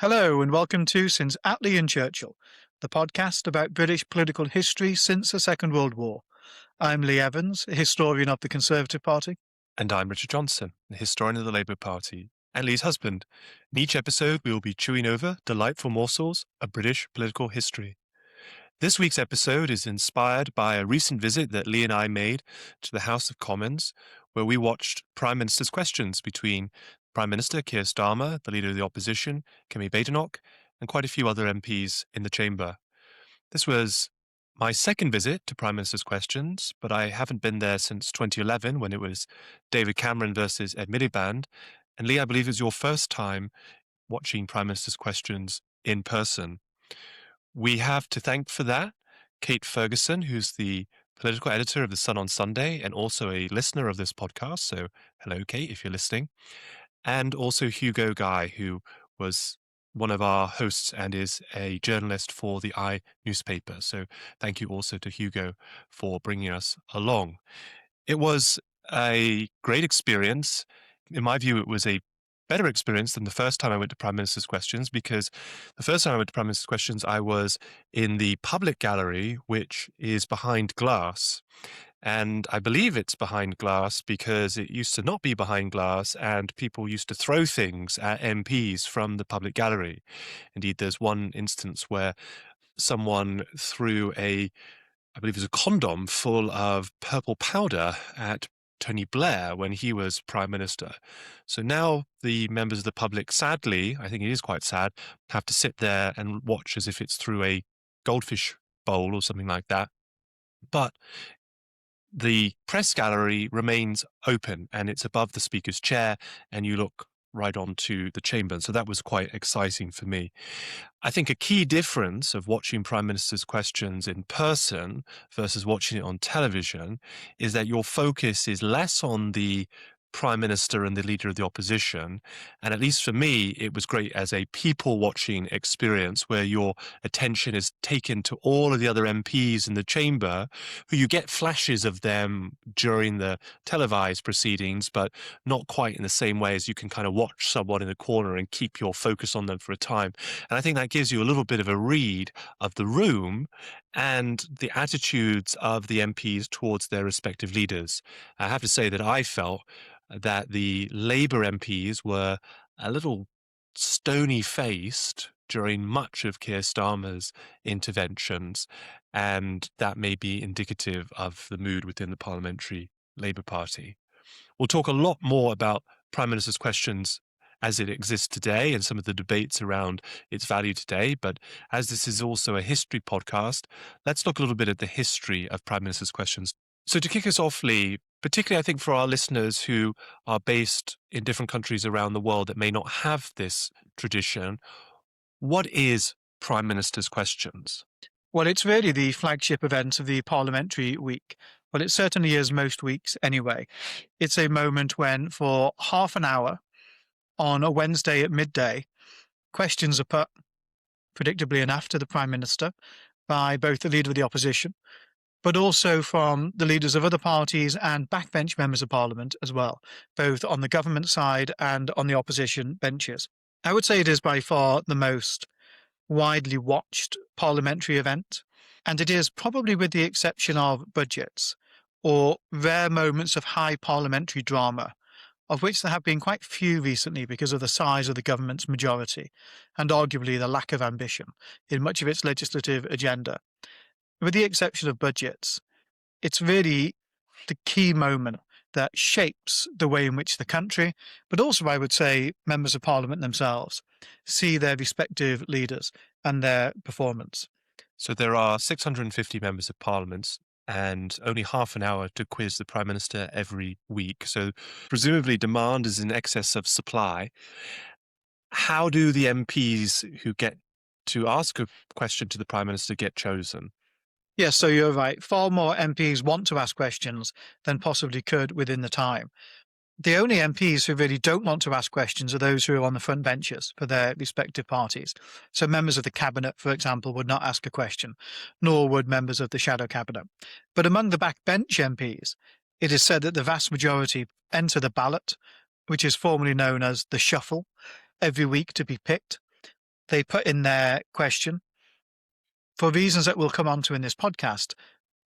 Hello and welcome to Since Attlee Churchill, the podcast about British political history since the Second World War. I'm Lee Evans, a historian of the Conservative Party. And I'm Richard Johnson, the historian of the Labour Party, and Lee's husband. In each episode, we will be chewing over delightful morsels of British political history. This week's episode is inspired by a recent visit that Lee and I made to the House of Commons, where we watched Prime Minister's questions between Prime Minister Keir Starmer, the Leader of the Opposition, Kemi Badenoch, and quite a few other MPs in the chamber. This was my second visit to Prime Minister's Questions, but I haven't been there since 2011 when it was David Cameron versus Ed Miliband. And Lee, I believe it was your first time watching Prime Minister's Questions in person. We have to thank for that Kate Ferguson, who's the political editor of The Sun on Sunday and also a listener of this podcast. So hello, Kate, if you're listening. And also Hugo Guy, who was one of our hosts and is a journalist for the newspaper. So thank you also to Hugo for bringing us along. It was a great experience. In my view, it was a better experience than the first time I went to Prime Minister's Questions, because the first time I went to Prime Minister's Questions, I was in the public gallery, which is behind glass. And I believe it's behind glass because it used to not be behind glass and people used to throw things at MPs from the public gallery. Indeed, there's one instance where someone threw I believe it was a condom full of purple powder at Tony Blair when he was Prime Minister. So now the members of the public, sadly, I think it is quite sad, have to sit there and watch as if it's through a goldfish bowl or something like that. But the press gallery remains open and it's above the Speaker's chair and you look right onto the chamber. So that was quite exciting for me. I think a key difference of watching Prime Minister's Questions in person versus watching it on television is that your focus is less on the Prime Minister and the Leader of the Opposition. And at least for me, it was great as a people watching experience where your attention is taken to all of the other MPs in the chamber, who you get flashes of them during the televised proceedings, but not quite in the same way as you can kind of watch someone in the corner and keep your focus on them for a time. And I think that gives you a little bit of a read of the room and the attitudes of the MPs towards their respective leaders. I have to say that I felt that the Labour MPs were a little stony-faced during much of Keir Starmer's interventions, and that may be indicative of the mood within the Parliamentary Labour Party. We'll talk a lot more about Prime Minister's Questions as it exists today and some of the debates around its value today, but as this is also a history podcast, let's look a little bit at the history of Prime Minister's Questions. So to kick us off, Lee, particularly I think for our listeners who are based in different countries around the world that may not have this tradition, what is Prime Minister's Questions? Well, it's really the flagship event of the parliamentary week. Well, it certainly is most weeks anyway. It's a moment when, for half an hour on a Wednesday at midday, questions are put, predictably enough, to the Prime Minister by both the Leader of the Opposition, but also from the leaders of other parties and backbench members of Parliament as well, both on the government side and on the opposition benches. I would say it is by far the most widely watched parliamentary event, and it is, probably with the exception of budgets or rare moments of high parliamentary drama, of which there have been quite few recently because of the size of the government's majority and arguably the lack of ambition in much of its legislative agenda. With the exception of budgets, it's really the key moment that shapes the way in which the country, but also, I would say, members of Parliament themselves, see their respective leaders and their performance. So there are 650 members of Parliament and only half an hour to quiz the Prime Minister every week. So presumably demand is in excess of supply. How do the MPs who get to ask a question to the Prime Minister get chosen? Yes, so you're right. Far more MPs want to ask questions than possibly could within the time. The only MPs who really don't want to ask questions are those who are on the front benches for their respective parties. So members of the cabinet, for example, would not ask a question, nor would members of the shadow cabinet. But among the backbench MPs, it is said that the vast majority enter the ballot, which is formally known as the shuffle, every week to be picked. They put in their question for reasons that we'll come on to in this podcast.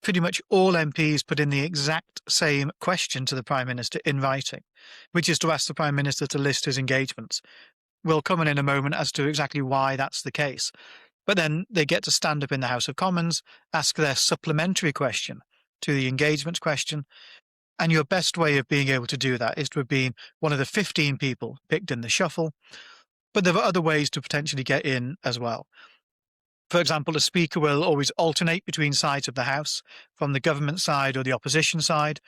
Pretty much all MPs put in the exact same question to the Prime Minister in writing, which is to ask the Prime Minister to list his engagements. We'll come in a moment as to exactly why that's the case. But then they get to stand up in the House of Commons, ask their supplementary question to the engagement question. And your best way of being able to do that is to have been one of the 15 people picked in the shuffle. But there are other ways to potentially get in as well. For example, the Speaker will always alternate between sides of the House, from the government side or the opposition side.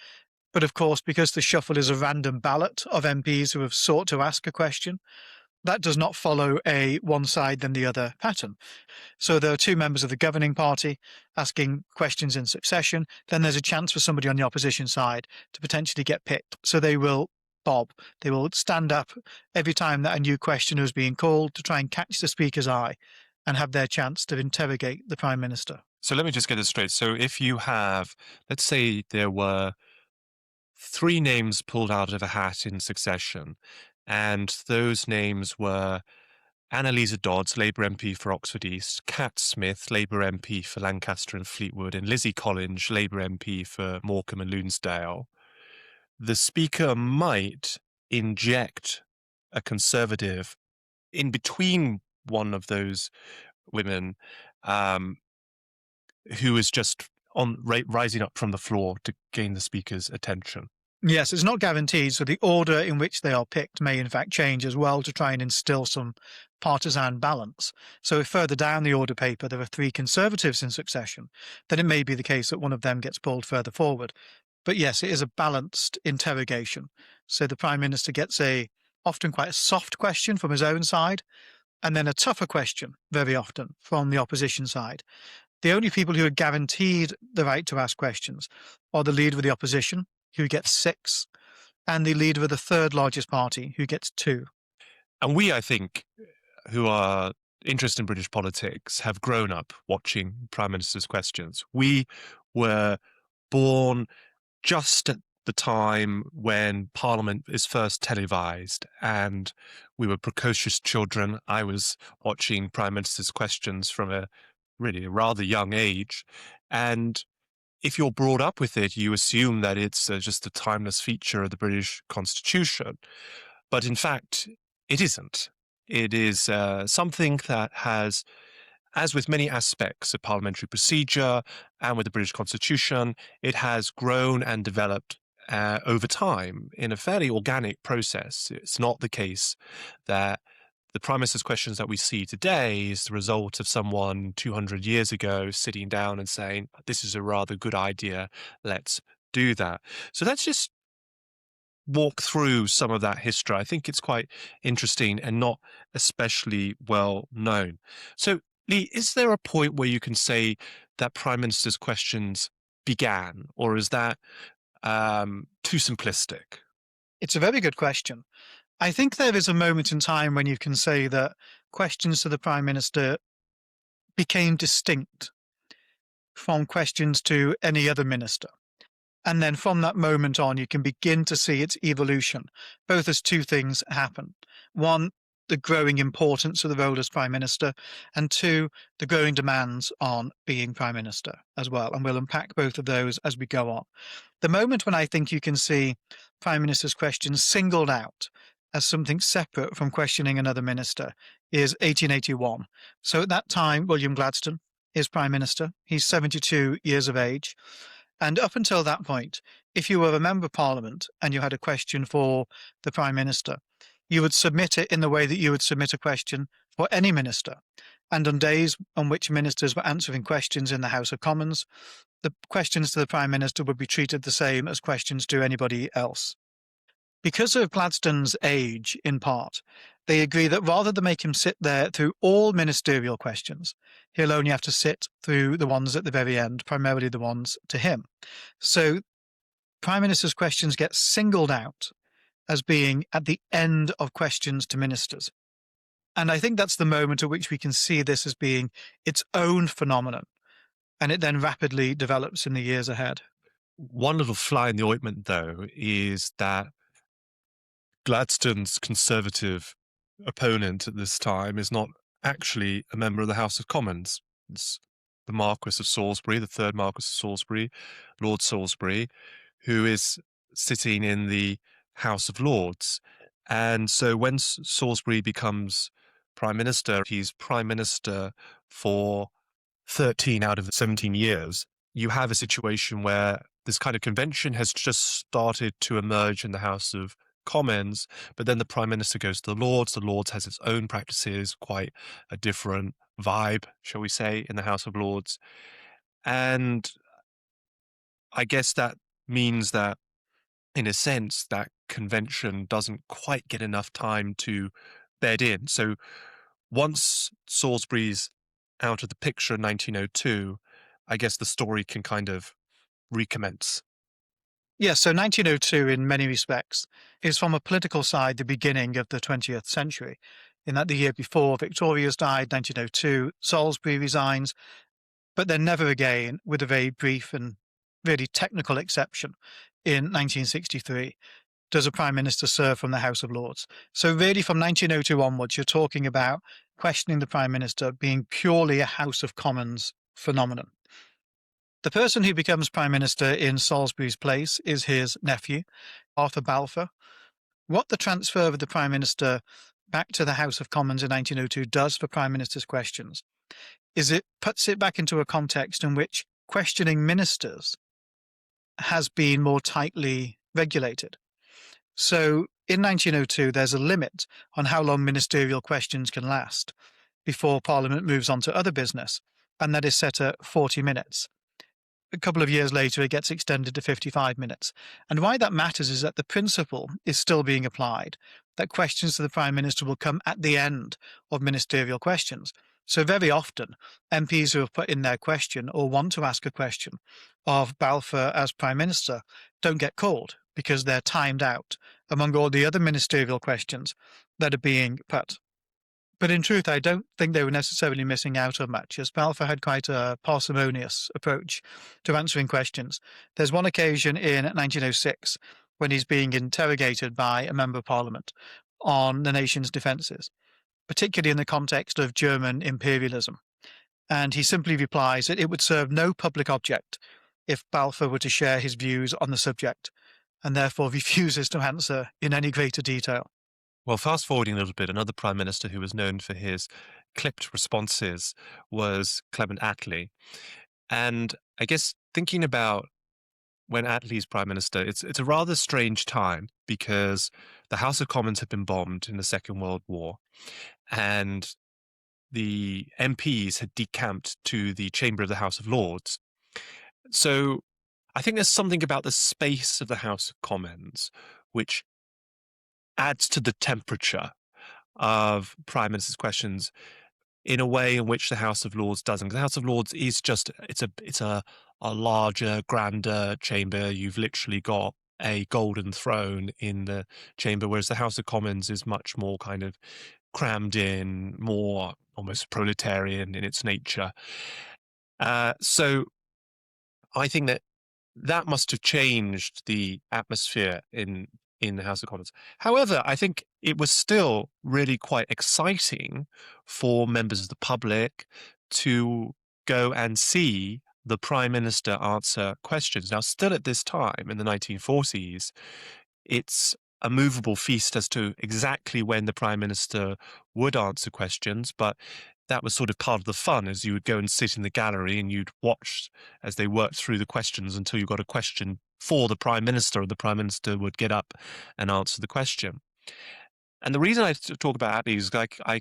But of course, because the shuffle is a random ballot of MPs who have sought to ask a question, that does not follow a one side then the other pattern. So there are two members of the governing party asking questions in succession. Then there's a chance for somebody on the opposition side to potentially get picked. So they will bob. They will stand up every time that a new question is being called to try and catch the Speaker's eye and have their chance to interrogate the Prime Minister. So let me just get this straight. So if you have, let's say there were 3 names pulled out of a hat in succession, and those names were Annalisa Dodds, Labour MP for Oxford East, Cat Smith, Labour MP for Lancaster and Fleetwood, and Lizzie Collins, Labour MP for Morecambe and Lunesdale. The Speaker might inject a Conservative in between one of those women who is just rising up from the floor to gain the Speaker's attention. Yes, it's not guaranteed. So the order in which they are picked may in fact change as well to try and instill some partisan balance. So if further down the order paper there are 3 Conservatives in succession, then it may be the case that one of them gets pulled further forward. But yes, it is a balanced interrogation. So the Prime Minister gets often quite a soft question from his own side, and then a tougher question very often from the opposition side. The only people who are guaranteed the right to ask questions are the leader of the opposition, who gets 6, and the leader of the third largest party, who gets 2. And we, I think, who are interested in British politics, have grown up watching Prime Minister's questions. We were born just at the time when Parliament is first televised, and we were precocious children. I was watching Prime Minister's questions from a rather young age, and if you're brought up with it, you assume that it's just a timeless feature of the British Constitution. But in fact, it isn't. It is something that has, as with many aspects of parliamentary procedure and with the British Constitution, it has grown and developed over time in a fairly organic process. It's not the case that the Prime Minister's questions that we see today is the result of someone 200 years ago sitting down and saying, this is a rather good idea, let's do that. So let's just walk through some of that history. I think it's quite interesting and not especially well known. So, Lee, is there a point where you can say that Prime Minister's questions began, or is that too simplistic? It's a very good question. I think there is a moment in time when you can say that questions to the Prime Minister became distinct from questions to any other minister. And then from that moment on, you can begin to see its evolution, both as 2 things happen. 1, the growing importance of the role as Prime Minister, and 2, the growing demands on being Prime Minister as well. And we'll unpack both of those as we go on. The moment when I think you can see Prime Minister's questions singled out as something separate from questioning another minister is 1881. So at that time, William Gladstone is Prime Minister. He's 72 years of age. And up until that point, if you were a member of Parliament and you had a question for the Prime Minister, you would submit it in the way that you would submit a question for any minister. And on days on which ministers were answering questions in the House of Commons, the questions to the Prime Minister would be treated the same as questions to anybody else. Because of Gladstone's age, in part, they agree that rather than make him sit there through all ministerial questions, he'll only have to sit through the ones at the very end, primarily the ones to him. So Prime Minister's questions get singled out as being at the end of questions to ministers. And I think that's the moment at which we can see this as being its own phenomenon. And it then rapidly develops in the years ahead. One little fly in the ointment, though, is that Gladstone's Conservative opponent at this time is not actually a member of the House of Commons. It's the Marquess of Salisbury, the third Marquess of Salisbury, Lord Salisbury, who is sitting in the House of Lords. And so when Salisbury becomes Prime Minister, he's Prime Minister for 13 out of the 17 years. You have a situation where this kind of convention has just started to emerge in the House of Commons, but then the Prime Minister goes to the Lords. The Lords has its own practices, quite a different vibe, shall we say, in the House of Lords. And I guess that means that, in a sense, that convention doesn't quite get enough time to bed in. So once Salisbury's out of the picture in 1902, I guess the story can kind of recommence. Yes, so 1902, in many respects, is from a political side the beginning of the 20th century, in that the year before Victoria's died, 1902, Salisbury resigns, but then never again, with a very brief and really technical exception, in 1963, does a Prime Minister serve from the House of Lords. So really from 1902 onwards, you're talking about questioning the Prime Minister being purely a House of Commons phenomenon. The person who becomes Prime Minister in Salisbury's place is his nephew, Arthur Balfour. What the transfer of the Prime Minister back to the House of Commons in 1902 does for Prime Minister's questions is it puts it back into a context in which questioning ministers has been more tightly regulated. So in 1902, there's a limit on how long ministerial questions can last before Parliament moves on to other business, and that is set at 40 minutes. A couple of years later, it gets extended to 55 minutes. And why that matters is that the principle is still being applied, that questions to the Prime Minister will come at the end of ministerial questions. So very often, MPs who have put in their question or want to ask a question of Balfour as Prime Minister don't get called because they're timed out among all the other ministerial questions that are being put. But in truth, I don't think they were necessarily missing out on much, as Balfour had quite a parsimonious approach to answering questions. There's one occasion in 1906 when he's being interrogated by a member of Parliament on the nation's defences, particularly in the context of German imperialism. And he simply replies that it would serve no public object if Balfour were to share his views on the subject, and therefore refuses to answer in any greater detail. Well, fast forwarding a little bit, another Prime Minister who was known for his clipped responses was Clement Attlee. And I guess thinking about when Attlee's Prime Minister, it's a rather strange time because the House of Commons had been bombed in the Second World War, and the MPs had decamped to the chamber of the House of Lords. So I think there's something about the space of the House of Commons which adds to the temperature of Prime Minister's questions in a way in which the House of Lords doesn't. The House of Lords is just it's a larger, grander chamber. You've literally got a golden throne in the chamber, whereas the House of Commons is much more kind of crammed in, more almost proletarian in its nature. So I think that must have changed the atmosphere in the House of Commons. However, I think it was still really quite exciting for members of the public to go and see the Prime Minister answer questions. Now, still at this time in the 1940s, it's a movable feast as to exactly when the Prime Minister would answer questions, but that was sort of part of the fun, as you would go and sit in the gallery and you'd watch as they worked through the questions until you got a question for the Prime Minister, and the Prime Minister would get up and answer the question. And the reason I talk about Attlee is I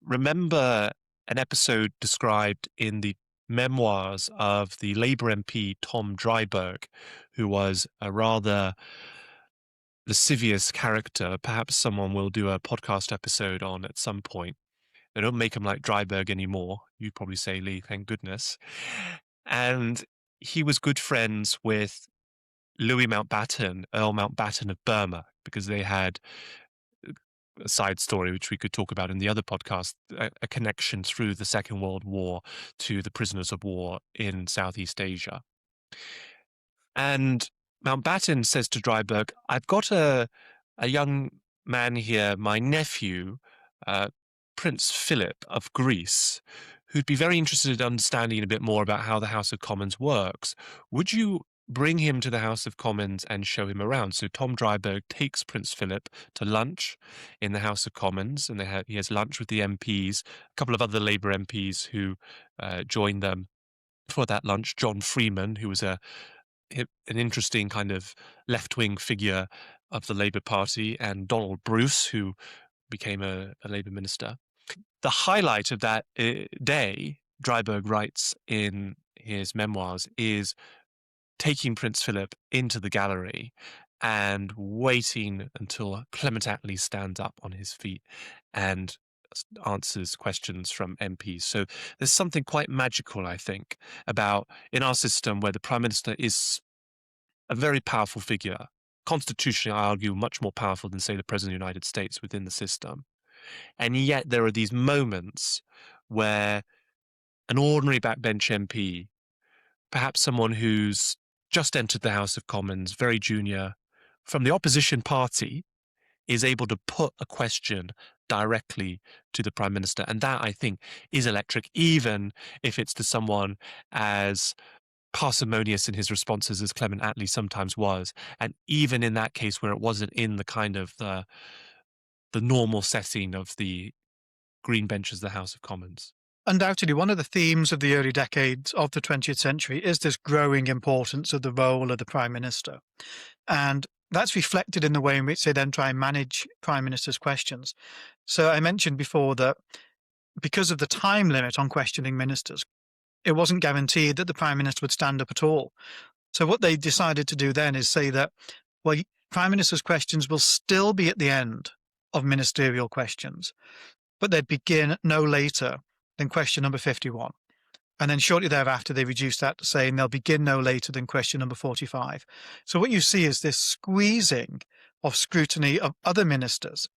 remember an episode described in the memoirs of the Labour MP Tom Dryburgh, who was a rather lascivious character. Perhaps someone will do a podcast episode on at some point. They don't make him like Dryburgh anymore. You'd probably say, Lee, thank goodness. And he was good friends with Louis Mountbatten, Earl Mountbatten of Burma, because they had a side story, which we could talk about in the other podcast, a connection through the Second World War to the prisoners of war in Southeast Asia. And Mountbatten says to Dryburgh, I've got a young man here, my nephew, Prince Philip of Greece, who'd be very interested in understanding a bit more about how the House of Commons works. Would you bring him to the House of Commons and show him around? So Tom Dryburgh takes Prince Philip to lunch in the House of Commons, and he has lunch with the MPs, a couple of other Labour MPs who joined them for that lunch. John Freeman, who was an interesting kind of left-wing figure of the Labour Party, and Donald Bruce, who became a Labour minister. The highlight of that day, Dryburgh writes in his memoirs, is taking Prince Philip into the gallery and waiting until Clement Attlee stands up on his feet and answers questions from MPs. So there's something quite magical, I think, about in our system where the Prime Minister is a very powerful figure. Constitutionally, I argue, much more powerful than, say, the President of the United States within the system. And yet there are these moments where an ordinary backbench MP, perhaps someone who's just entered the House of Commons, very junior, from the opposition party, is able to put a question directly to the Prime Minister. And that, I think, is electric, even if it's to someone as parsimonious in his responses as Clement Attlee sometimes was. And even in that case where it wasn't in the kind of the normal setting of the green benches of the House of Commons. Undoubtedly, one of the themes of the early decades of the 20th century is this growing importance of the role of the Prime Minister. And that's reflected in the way in which they then try and manage Prime Minister's questions. So I mentioned before that because of the time limit on questioning ministers, it wasn't guaranteed that the Prime Minister would stand up at all. So what they decided to do then is say that, well, Prime Minister's questions will still be at the end of ministerial questions, but they'd begin no later than question number 51. And then shortly thereafter, they reduced that to saying they'll begin no later than question number 45. So what you see is this squeezing of scrutiny of other ministers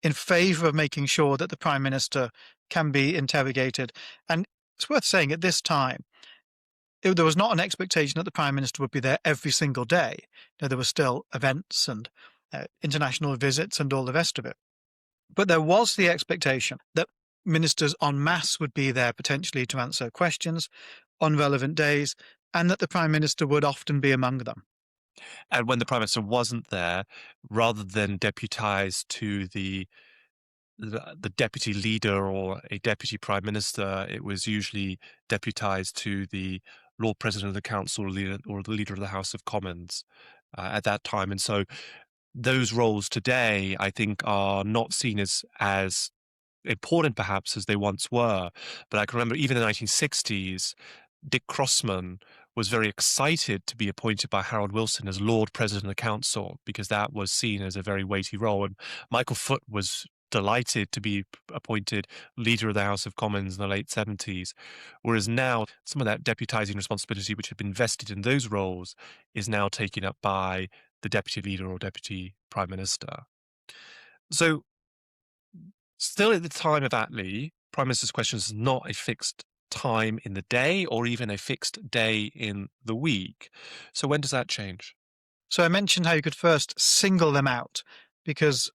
in favour of making sure that the Prime Minister can be interrogated. And it's worth saying at this time, there was not an expectation that the Prime Minister would be there every single day. There were still events and international visits and all the rest of it. But there was the expectation that ministers en masse would be there potentially to answer questions on relevant days, and that the Prime Minister would often be among them. And when the Prime Minister wasn't there, rather than deputise to the deputy leader or a deputy Prime Minister, it was usually deputised to the Lord President of the Council or the Leader of the House of Commons at that time. And so those roles today, I think, are not seen as important perhaps as they once were. But I can remember even in the 1960s, Dick Crossman was very excited to be appointed by Harold Wilson as Lord President of the Council, because that was seen as a very weighty role. And Michael Foot was delighted to be appointed Leader of the House of Commons in the late 70s. Whereas now, some of that deputising responsibility, which had been vested in those roles, is now taken up by the Deputy Leader or Deputy Prime Minister. So, still at the time of Attlee, Prime Minister's questions is not a fixed time in the day or even a fixed day in the week. So when does that change? So I mentioned how you could first single them out because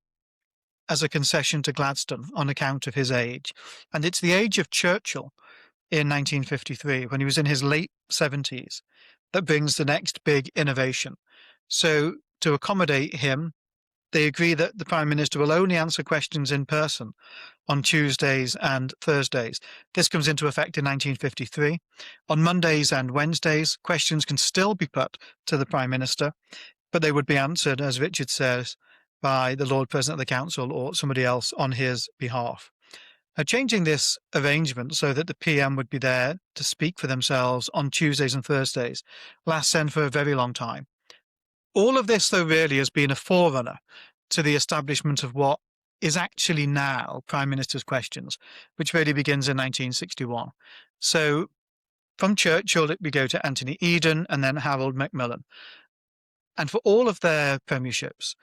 as a concession to Gladstone on account of his age. And it's the age of Churchill in 1953, when he was in his late 70s, that brings the next big innovation. So to accommodate him, they agree that the Prime Minister will only answer questions in person on Tuesdays and Thursdays. This comes into effect in 1953. On Mondays and Wednesdays, questions can still be put to the Prime Minister, but they would be answered, as Richard says, by the Lord President of the Council or somebody else on his behalf. Now, changing this arrangement so that the PM would be there to speak for themselves on Tuesdays and Thursdays lasts then for a very long time. All of this, though, really has been a forerunner to the establishment of what is actually now Prime Minister's Questions, which really begins in 1961. So from Churchill, we go to Anthony Eden and then Harold Macmillan. And for all of their premierships,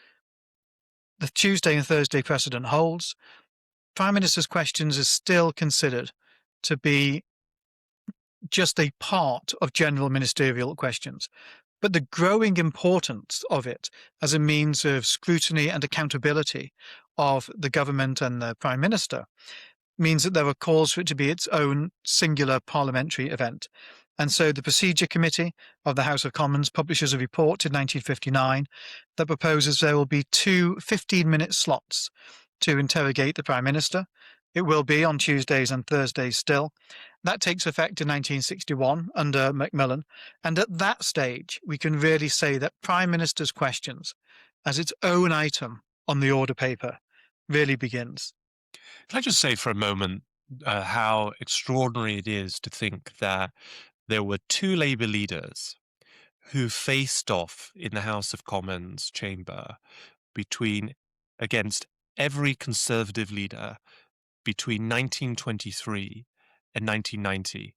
the Tuesday and Thursday precedent holds. Prime Minister's Questions is still considered to be just a part of general ministerial questions. But the growing importance of it as a means of scrutiny and accountability of the government and the Prime Minister means that there are calls for it to be its own singular parliamentary event. And so the Procedure Committee of the House of Commons publishes a report in 1959 that proposes there will be two 15-minute slots to interrogate the Prime Minister. It will be on Tuesdays and Thursdays still. That takes effect in 1961 under Macmillan. And at that stage, we can really say that Prime Minister's questions, as its own item on the order paper, really begins. Can I just say for a moment how extraordinary it is to think that there were two Labour leaders who faced off in the House of Commons chamber against every Conservative leader between 1923 and 1990.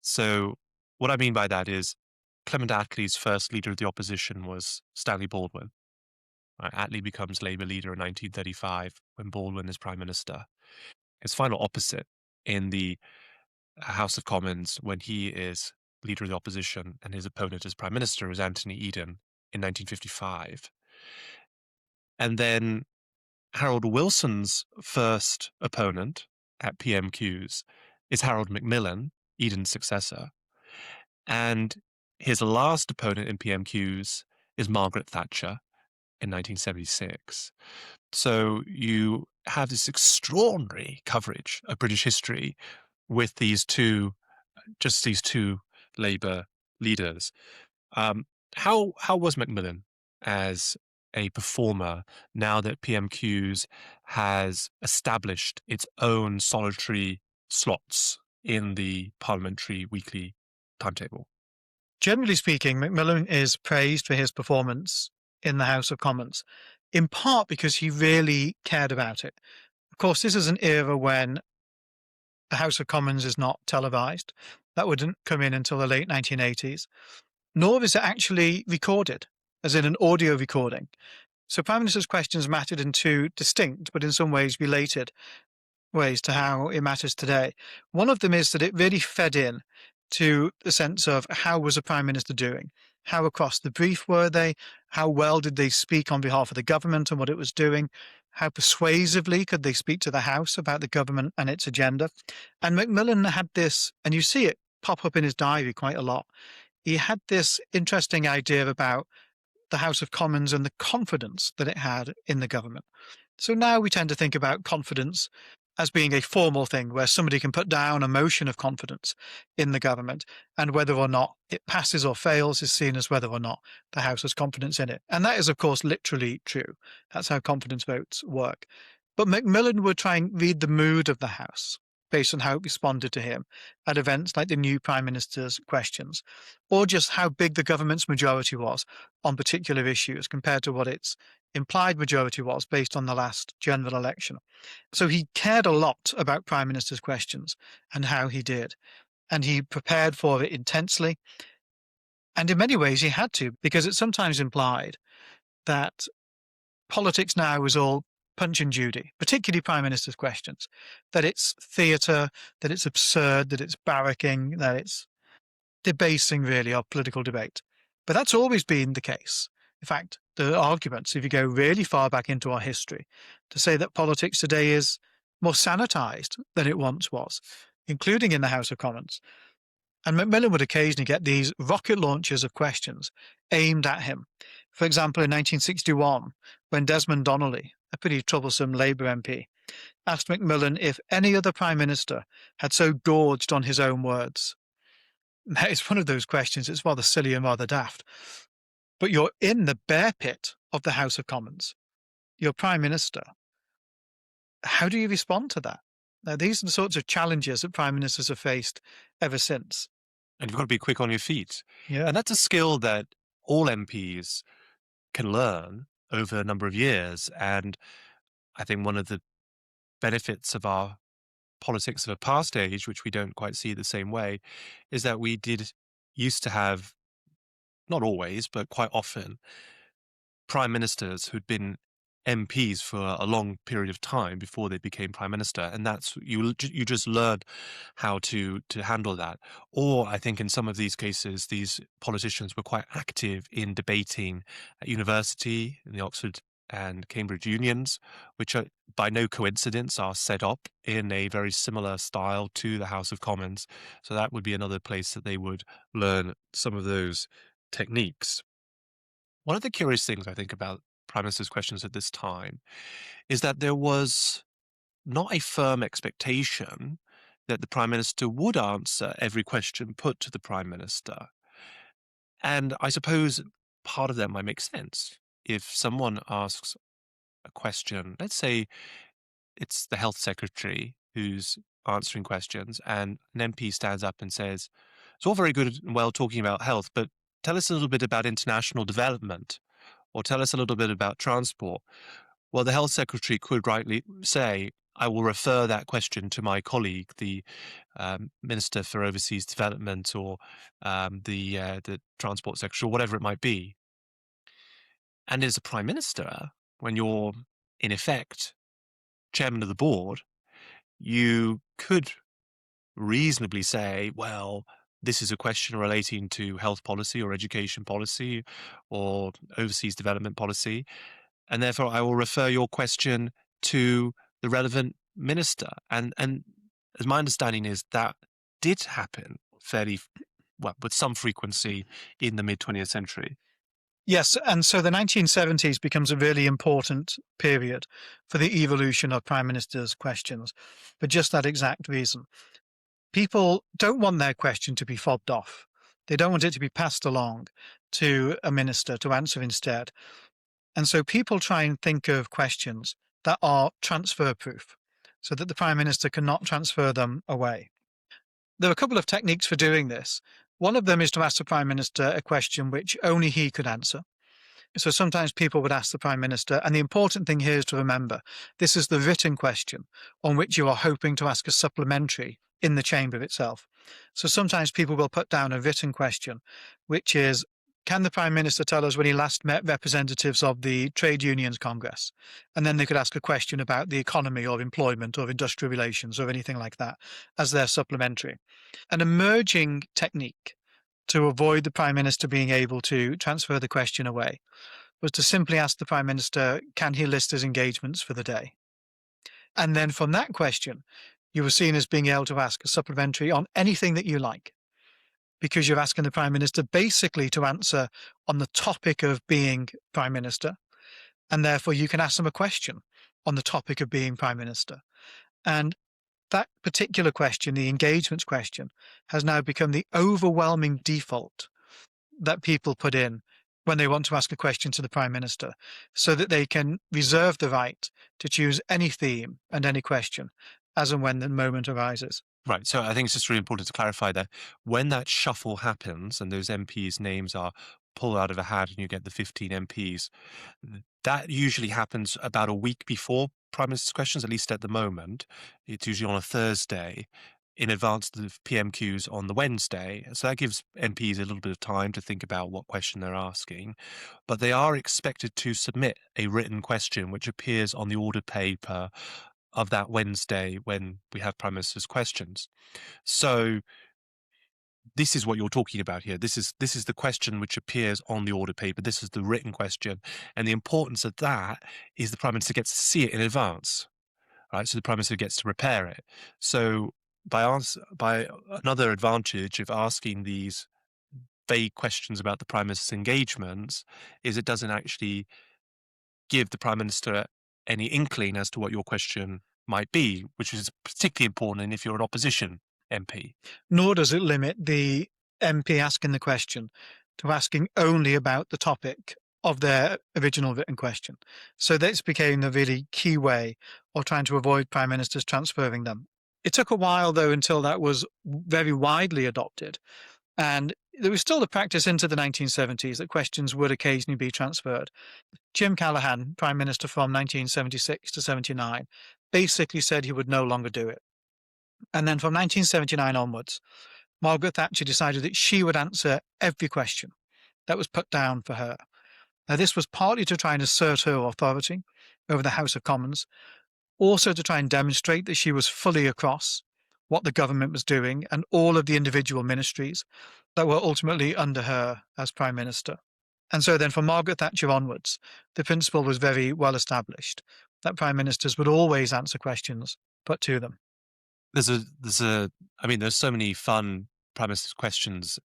So what I mean by that is Clement Attlee's first leader of the opposition was Stanley Baldwin. Right? Attlee becomes Labour leader in 1935 when Baldwin is Prime Minister. His final opposite in the House of Commons when he is leader of the opposition and his opponent as Prime Minister is Anthony Eden in 1955. And then Harold Wilson's first opponent at PMQs is Harold Macmillan, Eden's successor. And his last opponent in PMQs is Margaret Thatcher in 1976. So you have this extraordinary coverage of British history with these two Labour leaders. How was Macmillan as a performer now that PMQs has established its own solitary slots in the parliamentary weekly timetable? Generally speaking, Macmillan is praised for his performance in the House of Commons, in part because he really cared about it. Of course, this is an era when the House of Commons is not televised. That wouldn't come in until the late 1980s, nor is it actually recorded, as in an audio recording. So Prime Minister's questions mattered in two distinct, but in some ways related, ways to how it matters today. One of them is that it really fed in to the sense of how was a Prime Minister doing? How across the brief were they? How well did they speak on behalf of the government and what it was doing? How persuasively could they speak to the House about the government and its agenda? And Macmillan had this, and you see it pop up in his diary quite a lot. He had this interesting idea about the House of Commons and the confidence that it had in the government. So now we tend to think about confidence as being a formal thing where somebody can put down a motion of confidence in the government, and whether or not it passes or fails is seen as whether or not the House has confidence in it. And that is, of course, literally true. That's how confidence votes work. But Macmillan would try and read the mood of the House based on how it responded to him at events like the new Prime Minister's questions, or just how big the government's majority was on particular issues compared to what its implied majority was based on the last general election. So he cared a lot about Prime Minister's questions and how he did, and he prepared for it intensely. And in many ways he had to, because it sometimes implied that politics now was all Punch and Judy, particularly Prime Minister's questions, that it's theatre, that it's absurd, that it's barracking, that it's debasing really of political debate. But that's always been the case. In fact, the arguments, if you go really far back into our history, to say that politics today is more sanitized than it once was, including in the House of Commons. And Macmillan would occasionally get these rocket launches of questions aimed at him. For example, in 1961, when Desmond Donnelly, a pretty troublesome Labour MP, asked Macmillan if any other Prime Minister had so gorged on his own words. That is one of those questions, it's rather silly and rather daft. But you're in the bear pit of the House of Commons. You're Prime Minister. How do you respond to that? Now, these are the sorts of challenges that Prime Ministers have faced ever since. And you've got to be quick on your feet. Yeah. And that's a skill that all MPs can learn over a number of years. And I think one of the benefits of our politics of a past age, which we don't quite see the same way, is that we used to have, not always, but quite often, prime ministers who'd been MPs for a long period of time before they became prime minister, and that's you just learned how to handle that. Or I think in some of these cases, these politicians were quite active in debating at university, in the Oxford and Cambridge unions, which are by no coincidence are set up in a very similar style to the House of Commons. So that would be another place that they would learn some of those techniques. One of the curious things I think about Prime Minister's questions at this time is that there was not a firm expectation that the Prime Minister would answer every question put to the Prime Minister. And I suppose part of that might make sense. If someone asks a question, let's say it's the Health Secretary who's answering questions, and an MP stands up and says, "It's all very good and well talking about health, but tell us a little bit about international development, or tell us a little bit about transport." Well, the Health Secretary could rightly say, "I will refer that question to my colleague, the Minister for Overseas Development, or the Transport Secretary, or whatever it might be." And as a Prime Minister, when you're in effect chairman of the board, you could reasonably say, well, this is a question relating to health policy or education policy or overseas development policy, and therefore I will refer your question to the relevant minister. And as my understanding is, that did happen fairly well with some frequency in the mid 20th century. Yes, and so the 1970s becomes a really important period for the evolution of Prime Minister's questions for just that exact reason. People don't want their question to be fobbed off. They don't want it to be passed along to a minister to answer instead. And so people try and think of questions that are transfer proof so that the Prime Minister cannot transfer them away. There are a couple of techniques for doing this. One of them is to ask the Prime Minister a question which only he could answer. So sometimes people would ask the Prime Minister, and the important thing here is to remember, this is the written question on which you are hoping to ask a supplementary in the chamber itself. So sometimes people will put down a written question, which is, can the Prime Minister tell us when he last met representatives of the Trade Unions Congress? And then they could ask a question about the economy or employment or industrial relations or anything like that as their supplementary. An emerging technique to avoid the Prime Minister being able to transfer the question away was to simply ask the Prime Minister, can he list his engagements for the day? And then from that question, you were seen as being able to ask a supplementary on anything that you like, because you're asking the Prime Minister basically to answer on the topic of being Prime Minister, and therefore you can ask them a question on the topic of being Prime Minister. And that particular question, the engagements question, has now become the overwhelming default that people put in when they want to ask a question to the Prime Minister, so that they can reserve the right to choose any theme and any question as and when the moment arises. Right. So I think it's just really important to clarify that when that shuffle happens and those MPs' names are pulled out of a hat and you get the 15 MPs, that usually happens about a week before Prime Minister's questions, at least at the moment. It's usually on a Thursday in advance of the PMQs on the Wednesday. So that gives MPs a little bit of time to think about what question they're asking. But they are expected to submit a written question which appears on the order paper of that Wednesday when we have Prime Minister's questions. So this is what you're talking about here. This is the question which appears on the order paper. This is the written question. And the importance of that is the Prime Minister gets to see it in advance, right? So the Prime Minister gets to prepare it. So by another advantage of asking these vague questions about the Prime Minister's engagements is it doesn't actually give the Prime Minister any inkling as to what your question might be, which is particularly important if you're an opposition MP. Nor does it limit the MP asking the question to asking only about the topic of their original written question. So this became the really key way of trying to avoid Prime Ministers transferring them. It took a while, though, until that was very widely adopted. And there was still the practice into the 1970s that questions would occasionally be transferred. Jim Callaghan, Prime Minister from 1976 to 79, basically said he would no longer do it. And then from 1979 onwards, Margaret Thatcher decided that she would answer every question that was put down for her. Now, this was partly to try and assert her authority over the House of Commons, also to try and demonstrate that she was fully across what the government was doing and all of the individual ministries that were ultimately under her as Prime Minister. And so then from Margaret Thatcher onwards, the principle was very well established that prime ministers would always answer questions put to them. There's so many fun prime minister's questions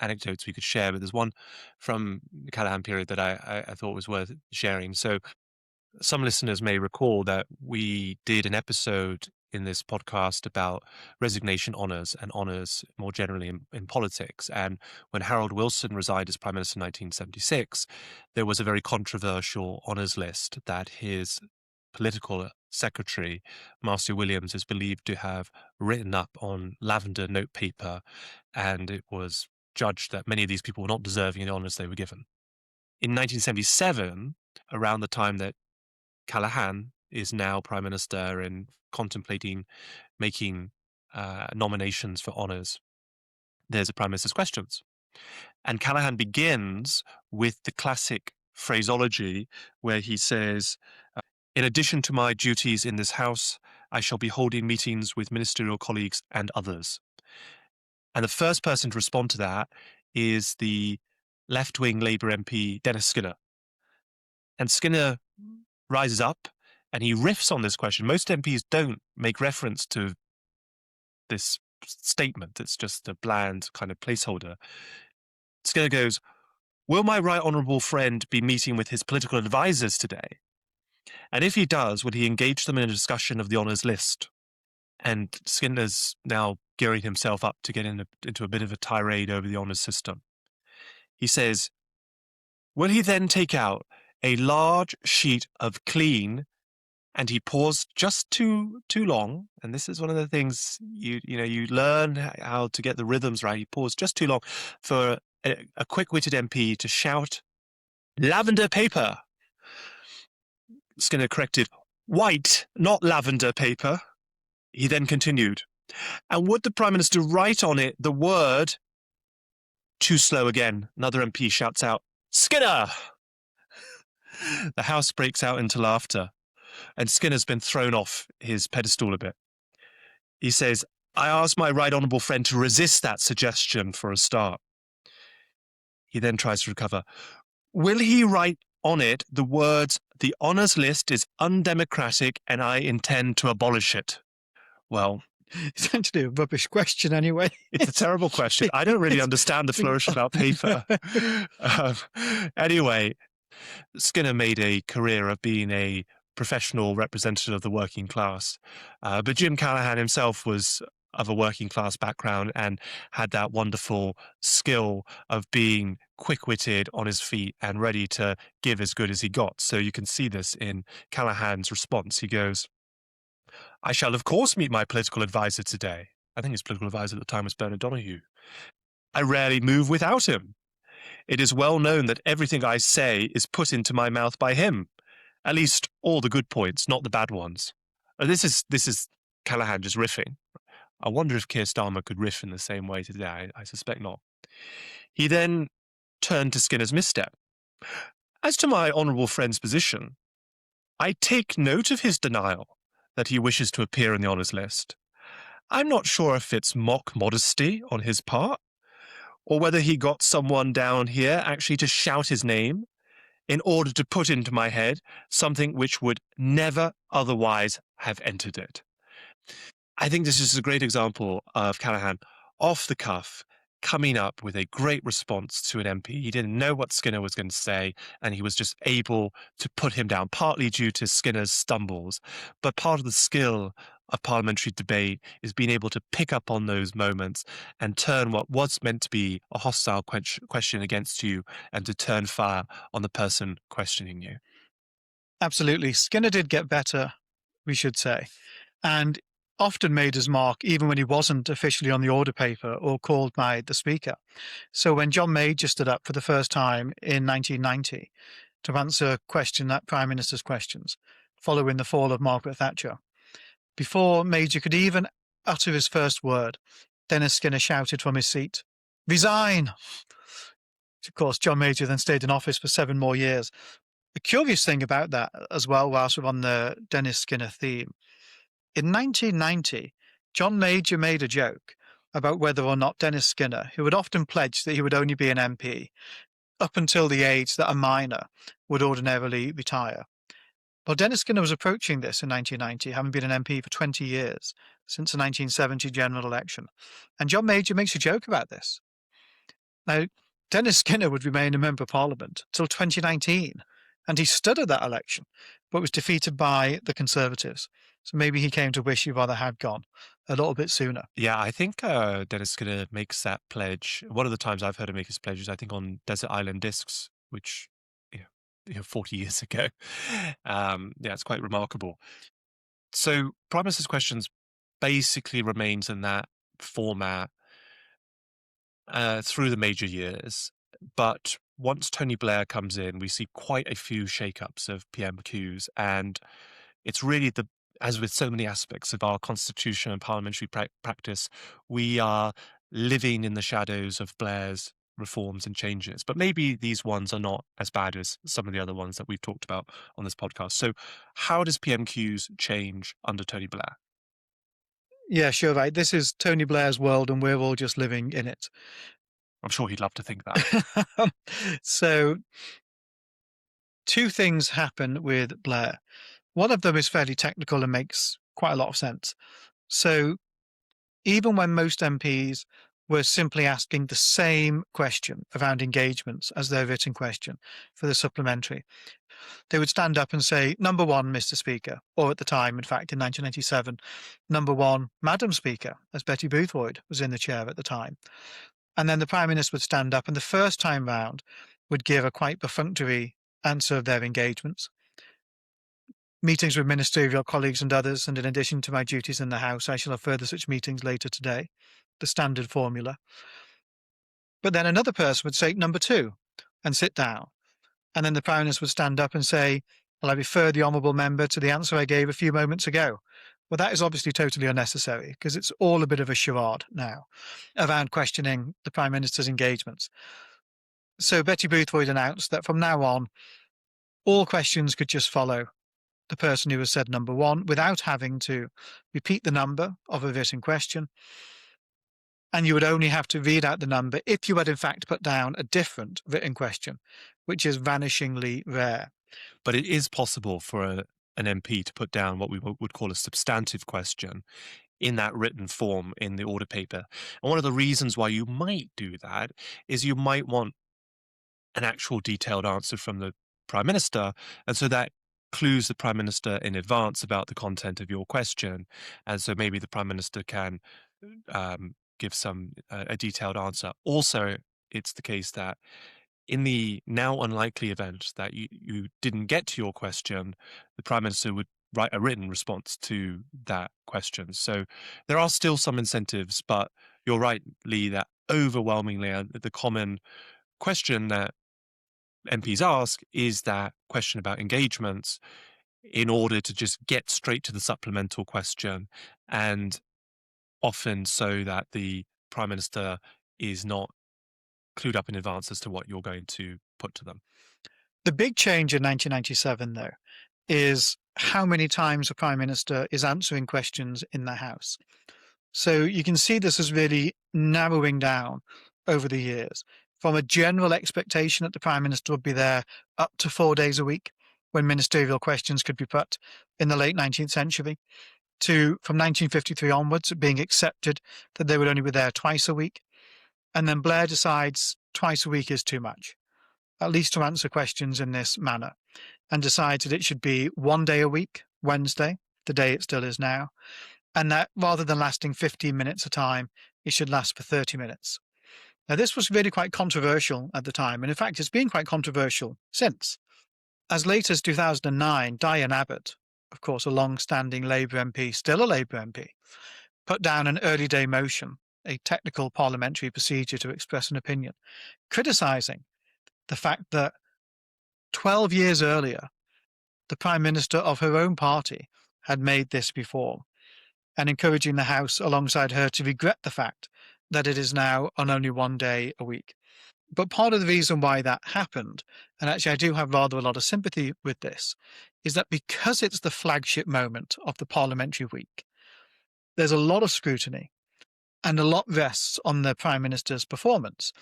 anecdotes we could share, but there's one from the Callaghan period that I thought was worth sharing. So some listeners may recall that we did an episode in this podcast about resignation honours and honours more generally in politics. And when Harold Wilson resigned as Prime Minister in 1976, there was a very controversial honours list that his political secretary, Marcia Williams, is believed to have written up on lavender notepaper, and it was judged that many of these people were not deserving of the honours they were given. In 1977, around the time that Callaghan is now Prime Minister and contemplating making nominations for honours, there's a Prime Minister's questions. And Callaghan begins with the classic phraseology where he says, in addition to my duties in this House, I shall be holding meetings with ministerial colleagues and others. And the first person to respond to that is the left-wing Labour MP, Dennis Skinner. And Skinner rises up and he riffs on this question. Most MPs don't make reference to this statement. It's just a bland kind of placeholder. Skinner goes, will my right honourable friend be meeting with his political advisers today? And if he does, would he engage them in a discussion of the honours list? And Skinner's now gearing himself up to get into a bit of a tirade over the honours system. He says, will he then take out a large sheet of clean, and he paused just too long, and this is one of the things you learn how to get the rhythms right. He paused just too long for a quick-witted MP to shout, lavender paper. Skinner corrected, white, not lavender paper. He then continued, and would the Prime Minister write on it the word, too slow again. Another MP shouts out, Skinner! The House breaks out into laughter, and Skinner's been thrown off his pedestal a bit. He says, I ask my right honourable friend to resist that suggestion for a start. He then tries to recover. Will he write on it the words, the honours list is undemocratic and I intend to abolish it? Well, It's actually a rubbish question anyway. It's a terrible question. I don't really understand the flourish about paper. Anyway, Skinner made a career of being a professional representative of the working class. But Jim Callaghan himself was of a working class background and had that wonderful skill of being quick-witted, on his feet, and ready to give as good as he got. So you can see this in Callaghan's response. He goes, I shall of course meet my political advisor today. I think his political advisor at the time was Bernard Donoghu. I rarely move without him. It is well known that everything I say is put into my mouth by him. At least all the good points, not the bad ones. This is Callaghan just riffing. I wonder if Keir Starmer could riff in the same way today. I suspect not. He then turned to Skinner's misstep. As to my honourable friend's position, I take note of his denial that he wishes to appear in the honours list. I'm not sure if it's mock modesty on his part, or whether he got someone down here actually to shout his name in order to put into my head something which would never otherwise have entered it. I think this is a great example of Callaghan off the cuff, coming up with a great response to an MP. He didn't know what Skinner was going to say, and he was just able to put him down, partly due to Skinner's stumbles. But part of the skill of parliamentary debate is being able to pick up on those moments and turn what was meant to be a hostile question against you and to turn fire on the person questioning you. Absolutely. Skinner did get better, we should say, and often made his mark even when he wasn't officially on the order paper or called by the Speaker. So when John Major stood up for the first time in 1990 to answer a question at Prime Minister's questions following the fall of Margaret Thatcher, before Major could even utter his first word, Dennis Skinner shouted from his seat, "Resign!" Of course, John Major then stayed in office for 7 more years. The curious thing about that as well, whilst we're on the Dennis Skinner theme, in 1990, John Major made a joke about whether or not Dennis Skinner, who had often pledged that he would only be an MP, up until the age that a minor would ordinarily retire. Well, Dennis Skinner was approaching this in 1990, having been an MP for 20 years, since the 1970 general election. And John Major makes a joke about this. Now, Dennis Skinner would remain a Member of Parliament till 2019, and he stood at that election, but was defeated by the Conservatives. So maybe he came to wish he rather had gone a little bit sooner. Yeah, I think Dennis Skinner makes that pledge. One of the times I've heard him make his pledges, I think on Desert Island Discs, which, 40 years ago. Yeah, it's quite remarkable. So Prime Minister's Questions basically remains in that format through the major years. But once Tony Blair comes in, we see quite a few shake-ups of PMQs. And it's really as with so many aspects of our constitution and parliamentary practice, we are living in the shadows of Blair's reforms and changes. But maybe these ones are not as bad as some of the other ones that we've talked about on this podcast. So how does PMQs change under Tony Blair? Yeah, sure, right. This is Tony Blair's world, and we're all just living in it. I'm sure he'd love to think that. So, two things happen with Blair. One of them is fairly technical and makes quite a lot of sense. So, even when most MPs were simply asking the same question around engagements as their written question for the supplementary, they would stand up and say, "Number one, Mr. Speaker," or at the time, in fact, in 1987, "Number one, Madam Speaker," as Betty Boothroyd was in the chair at the time. And then the Prime Minister would stand up and the first time round would give a quite perfunctory answer of their engagements. Meetings with ministerial colleagues and others, and in addition to my duties in the House, I shall have further such meetings later today, the standard formula. But then another person would say, "Number two," and sit down. And then the Prime Minister would stand up and say, "Well, I refer the honourable member to the answer I gave a few moments ago." Well, that is obviously totally unnecessary, because it's all a bit of a charade now around questioning the Prime Minister's engagements. So Betty Boothroyd announced that from now on, all questions could just follow the person who has said number one without having to repeat the number of a written question. And you would only have to read out the number if you had in fact put down a different written question, which is vanishingly rare. But it is possible for an MP to put down what we would call a substantive question in that written form in the order paper. And one of the reasons why you might do that is you might want an actual detailed answer from the Prime Minister, and so that clues the Prime Minister in advance about the content of your question, and so maybe the Prime Minister can give a detailed answer. Also, it's the case that in the now unlikely event that you didn't get to your question, the Prime Minister would write a written response to that question. So there are still some incentives, but you're right, Lee, that overwhelmingly the common question that MPs ask is that question about engagements in order to just get straight to the supplemental question, and often so that the Prime Minister is not clued up in advance as to what you're going to put to them. The big change in 1997, though, is how many times the Prime Minister is answering questions in the House. So you can see this is really narrowing down over the years from a general expectation that the Prime Minister would be there up to 4 days a week when ministerial questions could be put in the late 19th century, to from 1953 onwards being accepted that they would only be there twice a week. And then Blair decides twice a week is too much, at least to answer questions in this manner, and decides that it should be 1 day a week, Wednesday, the day it still is now, and that rather than lasting 15 minutes a time, it should last for 30 minutes. Now, this was really quite controversial at the time, and in fact, it's been quite controversial since. As late as 2009, Diane Abbott, of course, a long-standing Labour MP, still a Labour MP, put down an early day motion, a technical parliamentary procedure to express an opinion, criticising the fact that 12 years earlier, the Prime Minister of her own party had made this reform, and encouraging the House alongside her to regret the fact that it is now on only 1 day a week. But part of the reason why that happened, and actually I do have rather a lot of sympathy with this, is that because it's the flagship moment of the parliamentary week, there's a lot of scrutiny and a lot rests on the Prime Minister's performance.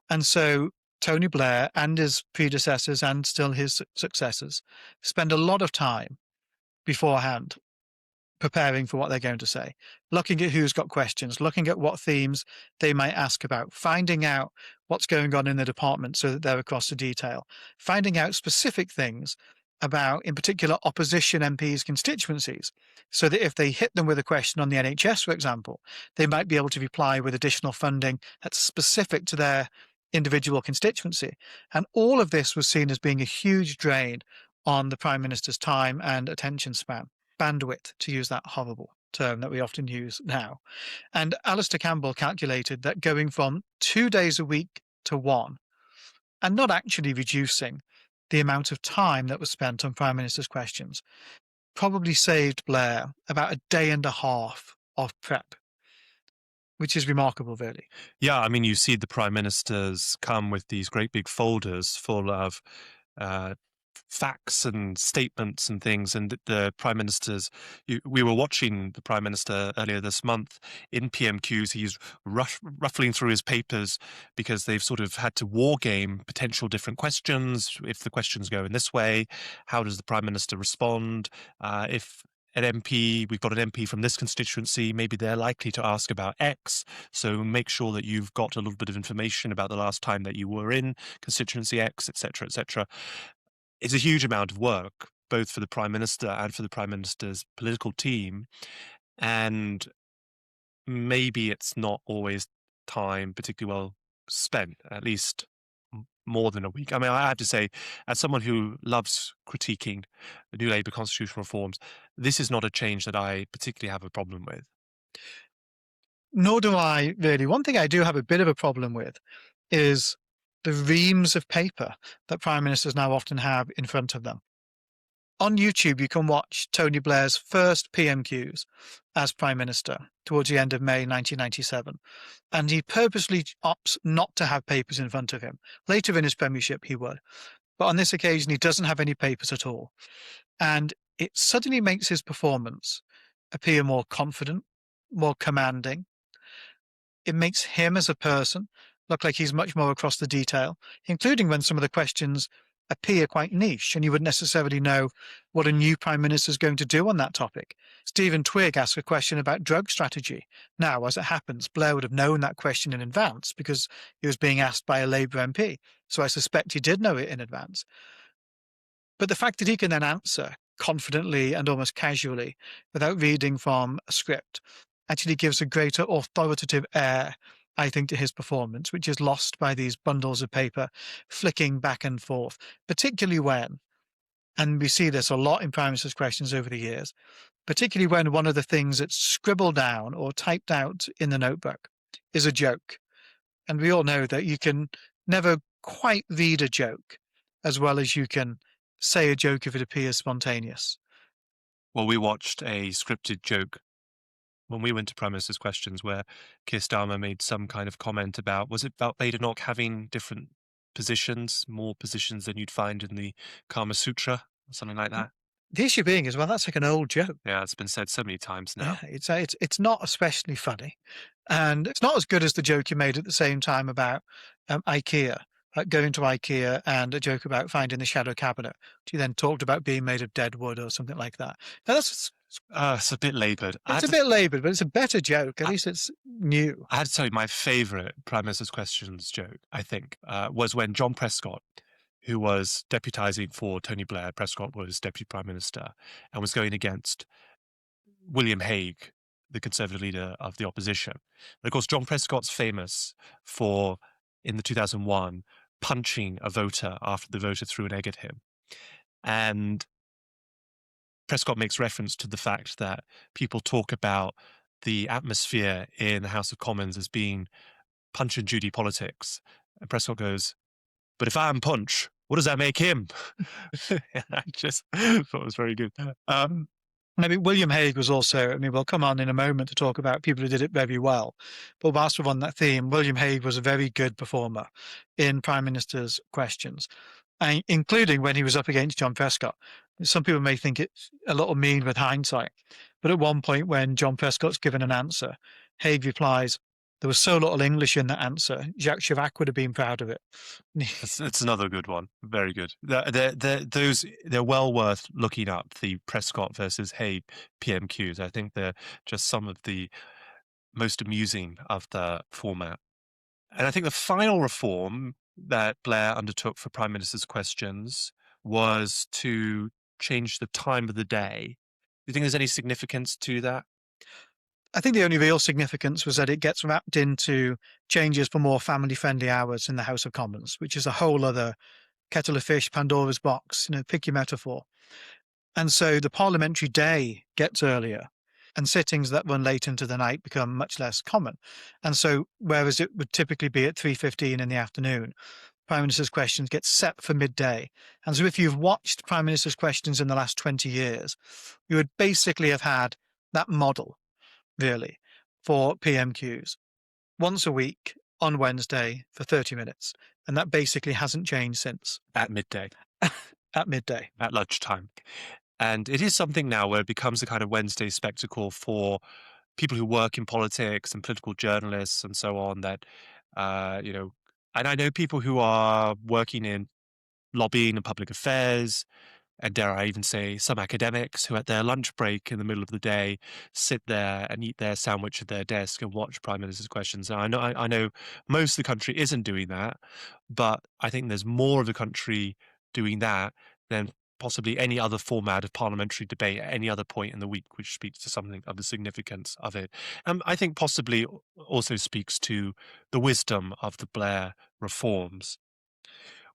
And so Tony Blair and his predecessors and still his successors spend a lot of time beforehand preparing for what they're going to say, looking at who's got questions, looking at what themes they might ask about, finding out what's going on in the department so that they're across the detail, finding out specific things about, in particular, opposition MPs' constituencies, so that if they hit them with a question on the NHS, for example, they might be able to reply with additional funding that's specific to their individual constituency. And all of this was seen as being a huge drain on the Prime Minister's time and attention span. Bandwidth, to use that horrible term that we often use now. And Alistair Campbell calculated that going from 2 days a week to one, and not actually reducing the amount of time that was spent on Prime Minister's questions, probably saved Blair about a day and a half of prep, which is remarkable, really. Yeah, I mean, you see the Prime Ministers come with these great big folders full of facts and statements and things, and the Prime Ministers, we were watching the Prime Minister earlier this month in PMQs. He's ruffling through his papers because they've sort of had to war game potential different questions. If the questions go in this way, how does the Prime Minister respond? If we've got an MP from this constituency, maybe they're likely to ask about X, so make sure that you've got a little bit of information about the last time that you were in constituency X, etc., etc. It's a huge amount of work, both for the Prime Minister and for the Prime Minister's political team, and maybe it's not always time particularly well spent, at least more than a week. I mean, I have to say, as someone who loves critiquing the New Labour constitutional reforms, this is not a change that I particularly have a problem with. Nor do I, really. One thing I do have a bit of a problem with is the reams of paper that Prime Ministers now often have in front of them. On YouTube, you can watch Tony Blair's first PMQs as Prime Minister towards the end of May 1997, and he purposely opts not to have papers in front of him. Later in his premiership, he would. But on this occasion, he doesn't have any papers at all. And it suddenly makes his performance appear more confident, more commanding. It makes him as a person look like he's much more across the detail, including when some of the questions appear quite niche and you wouldn't necessarily know what a new Prime Minister is going to do on that topic. Stephen Twigg asked a question about drug strategy. Now, as it happens, Blair would have known that question in advance because he was being asked by a Labour MP, so I suspect he did know it in advance. But the fact that he can then answer confidently and almost casually without reading from a script actually gives a greater authoritative air, I think, to his performance, which is lost by these bundles of paper flicking back and forth, particularly when, and we see this a lot in Prime Minister's questions over the years, particularly when one of the things that's scribbled down or typed out in the notebook is a joke. And we all know that you can never quite read a joke as well as you can say a joke if it appears spontaneous. Well, we watched a scripted joke when we went to Prime Minister's questions where Keir Starmer made some kind of comment about, was it about Badenoch having different positions, more positions than you'd find in the Kama Sutra, or something like that? The issue being as well, that's like an old joke. Yeah, it's been said so many times now. Yeah, it's not especially funny. And it's not as good as the joke you made at the same time about IKEA, going to IKEA, and a joke about finding the shadow cabinet, which you then talked about being made of dead wood or something like that. Now, it's a bit laboured. It's a bit laboured, but it's a better joke. At least it's new. I had to tell you, my favourite Prime Minister's questions joke, I think, was when John Prescott, who was deputising for Tony Blair, Prescott was Deputy Prime Minister, and was going against William Hague, the Conservative leader of the opposition. And of course, John Prescott's famous for, in the 2001, punching a voter after the voter threw an egg at him. And Prescott makes reference to the fact that people talk about the atmosphere in the House of Commons as being Punch and Judy politics. And Prescott goes, but if I'm Punch, what does that make him? I just thought it was very good. I mean, William Hague was also, we'll come on in a moment to talk about people who did it very well. But whilst we're on that theme, William Hague was a very good performer in Prime Minister's questions, including when he was up against John Prescott. Some people may think it's a little mean with hindsight, but at one point when John Prescott's given an answer, Hague replies, Mm. There was so little English in that answer. Jacques Chirac would have been proud of it. It's another good one. Very good. They're well worth looking up. The Prescott versus Haig PMQs. I think they're just some of the most amusing of the format. And I think the final reform that Blair undertook for Prime Minister's questions was to change the time of the day. Do you think there's any significance to that? I think the only real significance was that it gets wrapped into changes for more family-friendly hours in the House of Commons, which is a whole other kettle of fish, Pandora's box, pick your metaphor. And so the parliamentary day gets earlier, and sittings that run late into the night become much less common. And so whereas it would typically be at 3:15 in the afternoon, Prime Minister's questions get set for midday. And so if you've watched Prime Minister's questions in the last 20 years, you would basically have had that model, really, for PMQs once a week on Wednesday for 30 minutes. And that basically hasn't changed since. At midday. At midday. At lunchtime. And it is something now where it becomes a kind of Wednesday spectacle for people who work in politics and political journalists and so on that, and I know people who are working in lobbying and public affairs, and dare I even say some academics who at their lunch break in the middle of the day sit there and eat their sandwich at their desk and watch Prime Minister's questions. And I know most of the country isn't doing that, but I think there's more of the country doing that than possibly any other format of parliamentary debate at any other point in the week, which speaks to something of the significance of it. I think possibly also speaks to the wisdom of the Blair reforms.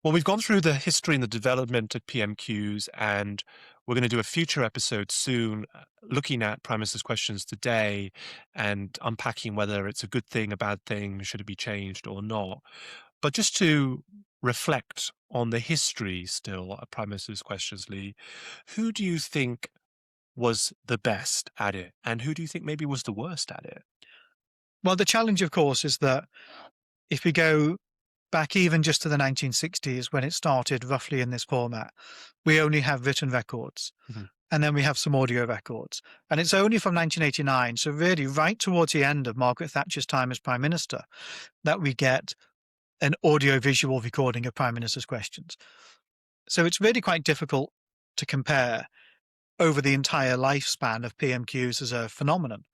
Well, we've gone through the history and the development of PMQs, and we're going to do a future episode soon looking at Prime Minister's questions today and unpacking whether it's a good thing, a bad thing, should it be changed or not. But just to reflect on the history still of Prime Minister's questions, Lee, who do you think was the best at it? And who do you think maybe was the worst at it? Well, the challenge, of course, is that if we go back even just to the 1960s when it started roughly in this format, we only have written records. Mhm. And then we have some audio records. And it's only from 1989, so really right towards the end of Margaret Thatcher's time as Prime Minister, that we get an audio-visual recording of Prime Minister's questions. So it's really quite difficult to compare over the entire lifespan of PMQs as a phenomenon.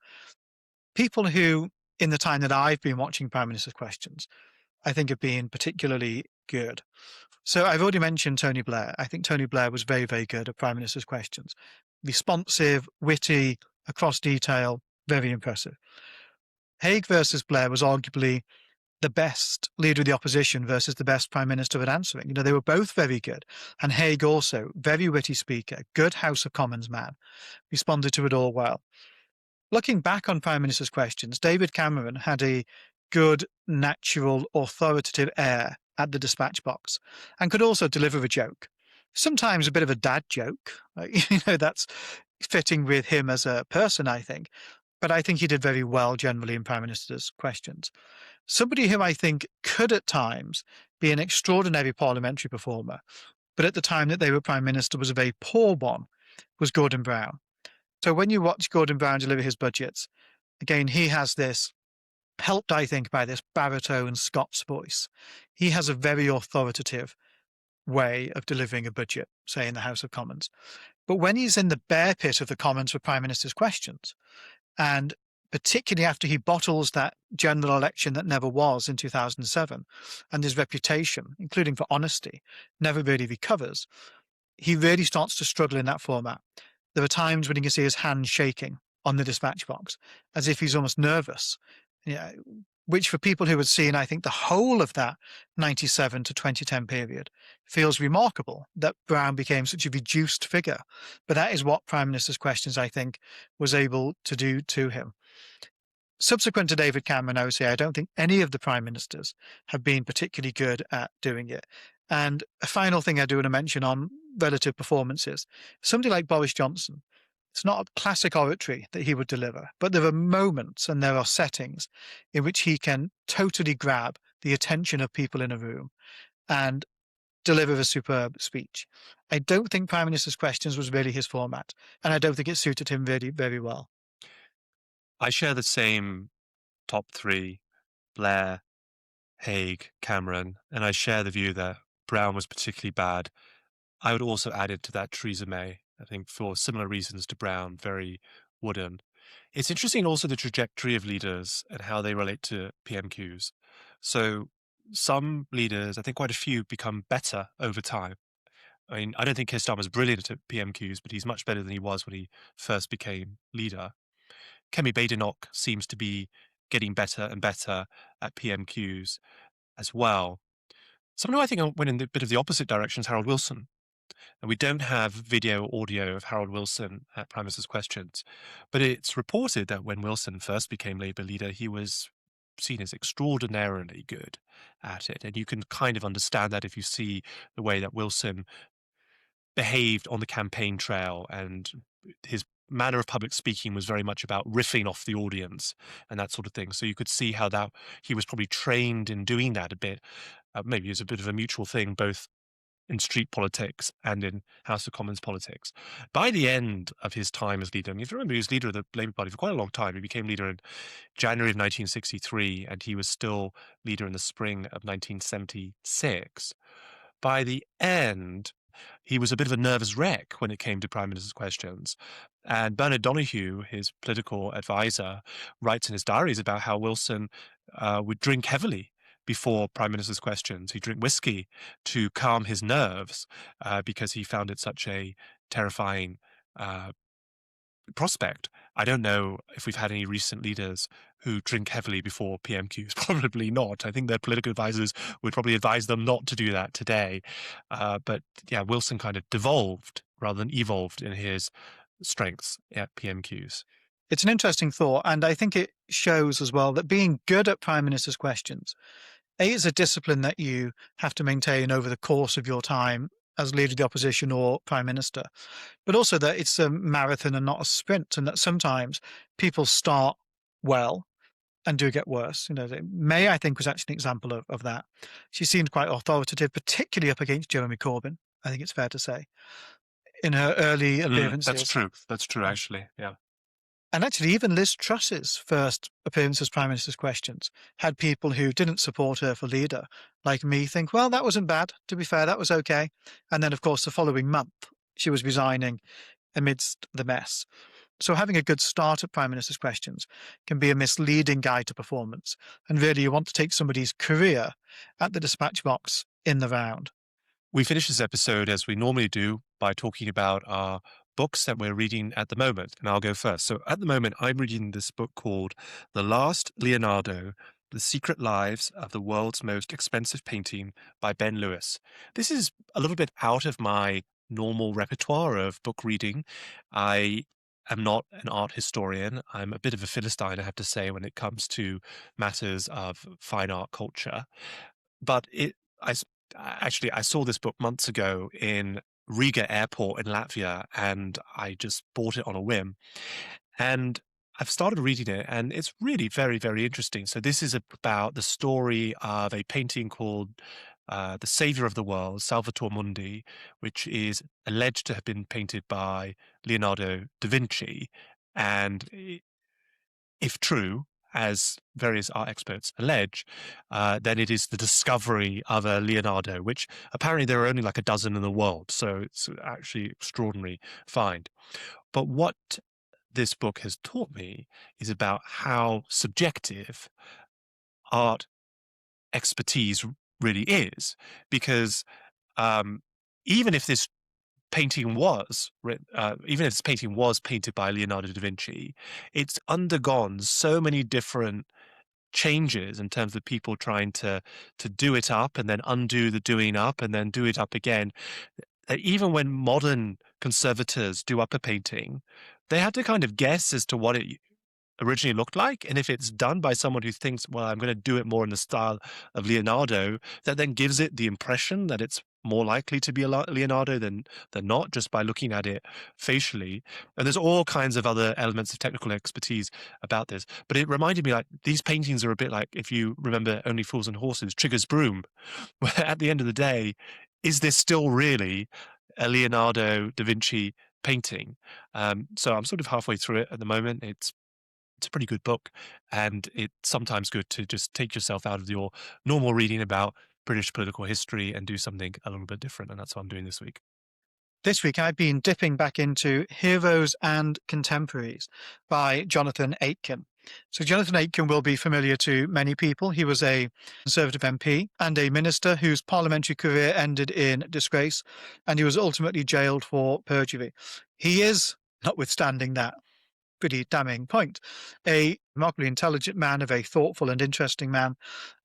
People who, in the time that I've been watching Prime Minister's questions, I think have been particularly good. So I've already mentioned Tony Blair. I think Tony Blair was very, very good at Prime Minister's questions. Responsive, witty, across detail, very impressive. Haig versus Blair was arguably the best leader of the opposition versus the best Prime Minister at answering. They were both very good. And Haig also, very witty speaker, good House of Commons man, responded to it all well. Looking back on Prime Minister's questions, David Cameron had a good, natural, authoritative air at the dispatch box and could also deliver a joke. Sometimes a bit of a dad joke. That's fitting with him as a person, I think. But I think he did very well generally in Prime Minister's questions. Somebody who I think could at times be an extraordinary parliamentary performer, but at the time that they were Prime Minister was a very poor one, was Gordon Brown. So when you watch Gordon Brown deliver his budgets, again, he has this, helped, I think, by this baritone Scots voice. He has a very authoritative way of delivering a budget, say in the House of Commons. But when he's in the bear pit of the Commons for Prime Minister's questions, and particularly after he bottles that general election that never was in 2007, and his reputation, including for honesty, never really recovers, he really starts to struggle in that format. There are times when you can see his hand shaking on the dispatch box, as if he's almost nervous, which for people who had seen, I think, the whole of that 97 to 2010 period feels remarkable that Brown became such a reduced figure. But that is what Prime Minister's questions, I think, was able to do to him. Subsequent to David Cameron, I would say I don't think any of the Prime Ministers have been particularly good at doing it. And a final thing I do want to mention on relative performances, somebody like Boris Johnson, it's not a classic oratory that he would deliver, but there are moments and there are settings in which he can totally grab the attention of people in a room and deliver a superb speech. I don't think Prime Minister's questions was really his format, and I don't think it suited him very, very well. I share the same top three Blair, Haig, Cameron, and I share the view that Brown was particularly bad. I would also add it to that Theresa May, I think for similar reasons to Brown, very wooden. It's interesting also the trajectory of leaders and how they relate to PMQs. So some leaders, I think quite a few, become better over time. I mean, I don't think Keir Starmer's brilliant at PMQs, but he's much better than he was when he first became leader. Kemi Badenoch seems to be getting better and better at PMQs as well. Someone who I think went in a bit of the opposite direction is Harold Wilson. And we don't have video audio of Harold Wilson at Prime Minister's Questions, but it's reported that when Wilson first became Labour leader, he was seen as extraordinarily good at it. And you can kind of understand that if you see the way that Wilson behaved on the campaign trail, and his manner of public speaking was very much about riffing off the audience and that sort of thing. So you could see how that he was probably trained in doing that a bit. Maybe it's a bit of a mutual thing, both in street politics and in House of Commons politics. By the end of his time as leader, I mean, if you remember, he was leader of the Labour Party for quite a long time. He became leader in January of 1963, and he was still leader in the spring of 1976. By the end, he was a bit of a nervous wreck when it came to Prime Minister's Questions. And Bernard Donoughue, his political advisor, writes in his diaries about how Wilson would drink heavily before Prime Minister's Questions. He'd drink whiskey to calm his nerves because he found it such a terrifying prospect. I don't know if we've had any recent leaders who drink heavily before PMQs. Probably not. I think their political advisors would probably advise them not to do that today. But yeah, Wilson kind of devolved rather than evolved in his strengths at PMQs. It's an interesting thought, and I think it shows as well that being good at Prime Minister's Questions, is a discipline that you have to maintain over the course of your time as leader of the opposition or Prime Minister, but also that it's a marathon and not a sprint, and that sometimes people start well and do get worse. May, I think, was actually an example of that. She seemed quite authoritative, particularly up against Jeremy Corbyn, I think it's fair to say, in her early appearances. That's true. That's true, actually. Yeah. And actually, even Liz Truss's first appearance as Prime Minister's Questions had people who didn't support her for leader, like me, think, well, that wasn't bad. To be fair, that was okay. And then, of course, the following month, she was resigning amidst the mess. So having a good start at Prime Minister's Questions can be a misleading guide to performance. And really, you want to take somebody's career at the dispatch box in the round. We finish this episode, as we normally do, by talking about our books that we're reading at the moment. And I'll go first. So at the moment, I'm reading this book called The Last Leonardo, The Secret Lives of the World's Most Expensive Painting by Ben Lewis. This is a little bit out of my normal repertoire of book reading. I am not an art historian. I'm a bit of a Philistine, I have to say, when it comes to matters of fine art culture. But I saw this book months ago in Riga Airport in Latvia, and I just bought it on a whim. And I've started reading it, and it's really very, very interesting. So this is about the story of a painting called The Savior of the World, Salvator Mundi, which is alleged to have been painted by Leonardo da Vinci. And if true, as various art experts allege, then it is the discovery of a Leonardo, which apparently there are only like a dozen in the world. So it's actually extraordinary find. But what this book has taught me is about how subjective art expertise really is. Because even if this painting was even if this painting was painted by Leonardo da Vinci, it's undergone so many different changes in terms of people trying to do it up and then undo the doing up and then do it up again, that even when modern conservators do up a painting, they had to kind of guess as to what it originally looked like. And if it's done by someone who thinks, well, I'm going to do it more in the style of Leonardo, that then gives it the impression that it's more likely to be a Leonardo than not, just by looking at it facially. And there's all kinds of other elements of technical expertise about this. But it reminded me, like, these paintings are a bit like, if you remember Only Fools and Horses, Trigger's Broom, where at the end of the day, is this still really a Leonardo da Vinci painting? So I'm sort of halfway through it at the moment. It's It's a pretty good book, and it's sometimes good to just take yourself out of your normal reading about British political history and do something a little bit different, and that's what I'm doing this week. This week, I've been dipping back into Heroes and Contemporaries by Jonathan Aitken. So, Jonathan Aitken will be familiar to many people. He was a Conservative MP and a minister whose parliamentary career ended in disgrace, and he was ultimately jailed for perjury. He is, notwithstanding that pretty damning point, a remarkably intelligent man, a very thoughtful and interesting man,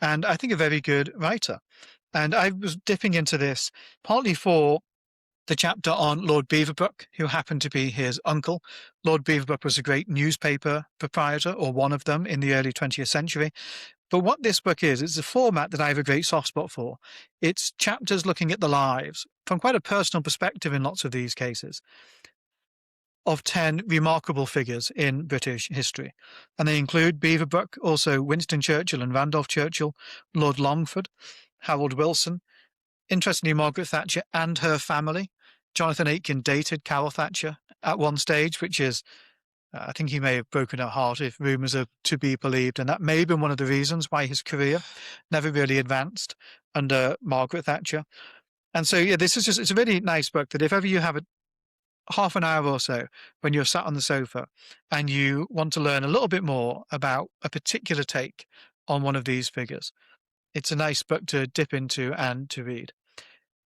and I think a very good writer. And I was dipping into this partly for the chapter on Lord Beaverbrook, who happened to be his uncle. Lord Beaverbrook was a great newspaper proprietor, or one of them, in the early 20th century. But what this book is, it's a format that I have a great soft spot for. It's chapters looking at the lives, from quite a personal perspective in lots of these cases, of 10 remarkable figures in British history. And they include Beaverbrook, also Winston Churchill and Randolph Churchill, Lord Longford, Harold Wilson, interestingly, Margaret Thatcher and her family. Jonathan Aitken dated Carol Thatcher at one stage, which is, I think he may have broken her heart if rumours are to be believed. And that may have been one of the reasons why his career never really advanced under Margaret Thatcher. And so, yeah, this is just, it's a really nice book that if ever you have a half an hour or so when you're sat on the sofa and you want to learn a little bit more about a particular take on one of these figures, it's a nice book to dip into and to read.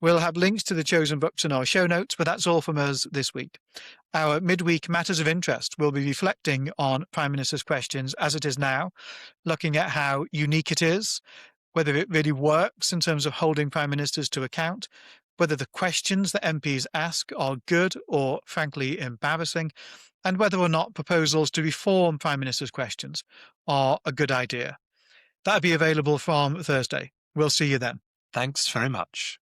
We'll have links to the chosen books in our show notes, but that's all from us this week. Our midweek Matters of Interest will be reflecting on Prime Minister's questions as it is now, looking at how unique it is, whether it really works in terms of holding Prime Ministers to account, whether the questions that MPs ask are good or frankly embarrassing, and whether or not proposals to reform Prime Minister's questions are a good idea. That'll be available from Thursday. We'll see you then. Thanks very much.